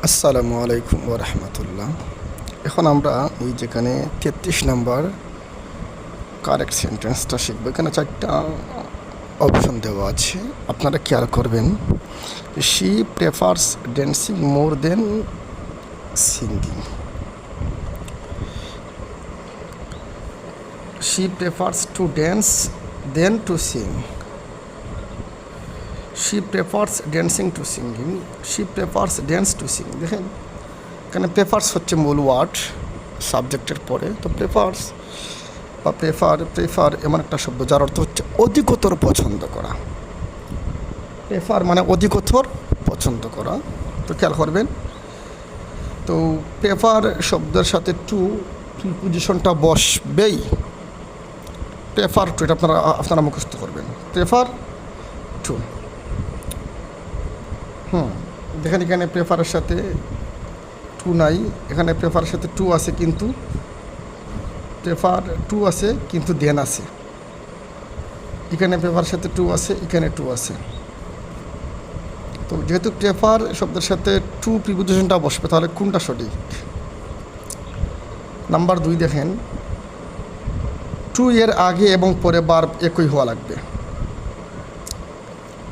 আসসালামু আলাইকুম ওয়া রাহমাতুল্লাহ। এখন আমরা এই যেখানে 33 নাম্বার কারেক্ট সেন্টেন্সটা শিখব। এখানে 4টা অপশন দেওয়া আছে, আপনারা খেয়াল করবেন। She prefers dancing more than singing. She prefers to dance than to sing. She prefers dancing to singing. She prefers dance to sing. দেখেন এখানে প্রেফার্স হচ্ছে মূল ওয়ার্ড সাবজেক্টের পরে। তো প্রেফার্স বা প্রেফার এমন একটা শব্দ যার অর্থ হচ্ছে অধিকতর পছন্দ করা। প্রেফার মানে অধিকতর পছন্দ করা। তো খেয়াল করবেন, তো প্রেফার শব্দের সাথে টু প্রিপোজিশনটা বসবেই। প্রেফার টু, এটা আপনারা মুখস্থ করবেন। Prefer to. দেখেন এখানে প্রেফারের সাথে টু নাই, এখানে প্রেফারের সাথে টু আছে, কিন্তু প্রেফার টু আছে কিন্তু দেন আছে। এখানে প্রেফারের সাথে টু আছে, এখানে টু আছে। তো যেহেতু প্রেফার শব্দের সাথে টু প্রিপোজিশনটা বসবে, তাহলে কোনটা সঠিক? নাম্বার 2 দেখেন, টু এর আগে এবং পরে ভার্ব একই হওয়া লাগবে।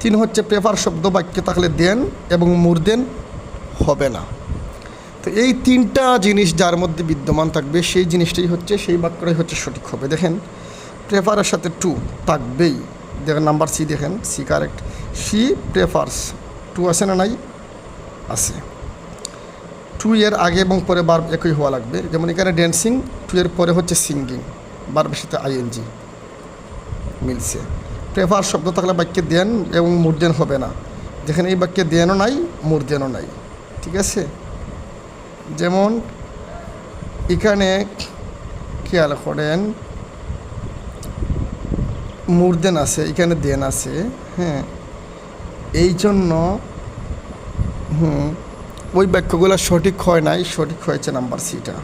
3 হচ্ছে প্রেফার শব্দ বাক্যে থাকলে দেন এবং মোর দেন হবে না। তো এই 3টা জিনিস যার মধ্যে বিদ্যমান থাকবে সেই জিনিসটাই হচ্ছে, সেই বাক্যটাই হচ্ছে সঠিক হবে। দেখেন প্রেফারের সাথে টু থাকবেই। দেখেন নাম্বার সি, দেখেন C correct. She prefers, to আছে না নাই? আছে। টু এর আগে এবং পরে ভার্ব একই হওয়া লাগবে। যেমন এখানে ড্যান্সিং, টু এর পরে হচ্ছে সিঙ্গিং, ভার্বের সাথে আইএনজি মিলছে। প্রেফার শব্দ থাকলে বাক্যে দেন এবং মোর দেন হবে না। যেখানে এই বাক্যে দেনও নাই, মোর দেনও নাই। ঠিক আছে? যেমন এখানে খেয়াল করেন, মোর দেন আছে, এখানে দেন আছে। এই জন্য ওই বাক্যগুলো সঠিক হয় নাই, সঠিক হয়েছে নাম্বার সিটা।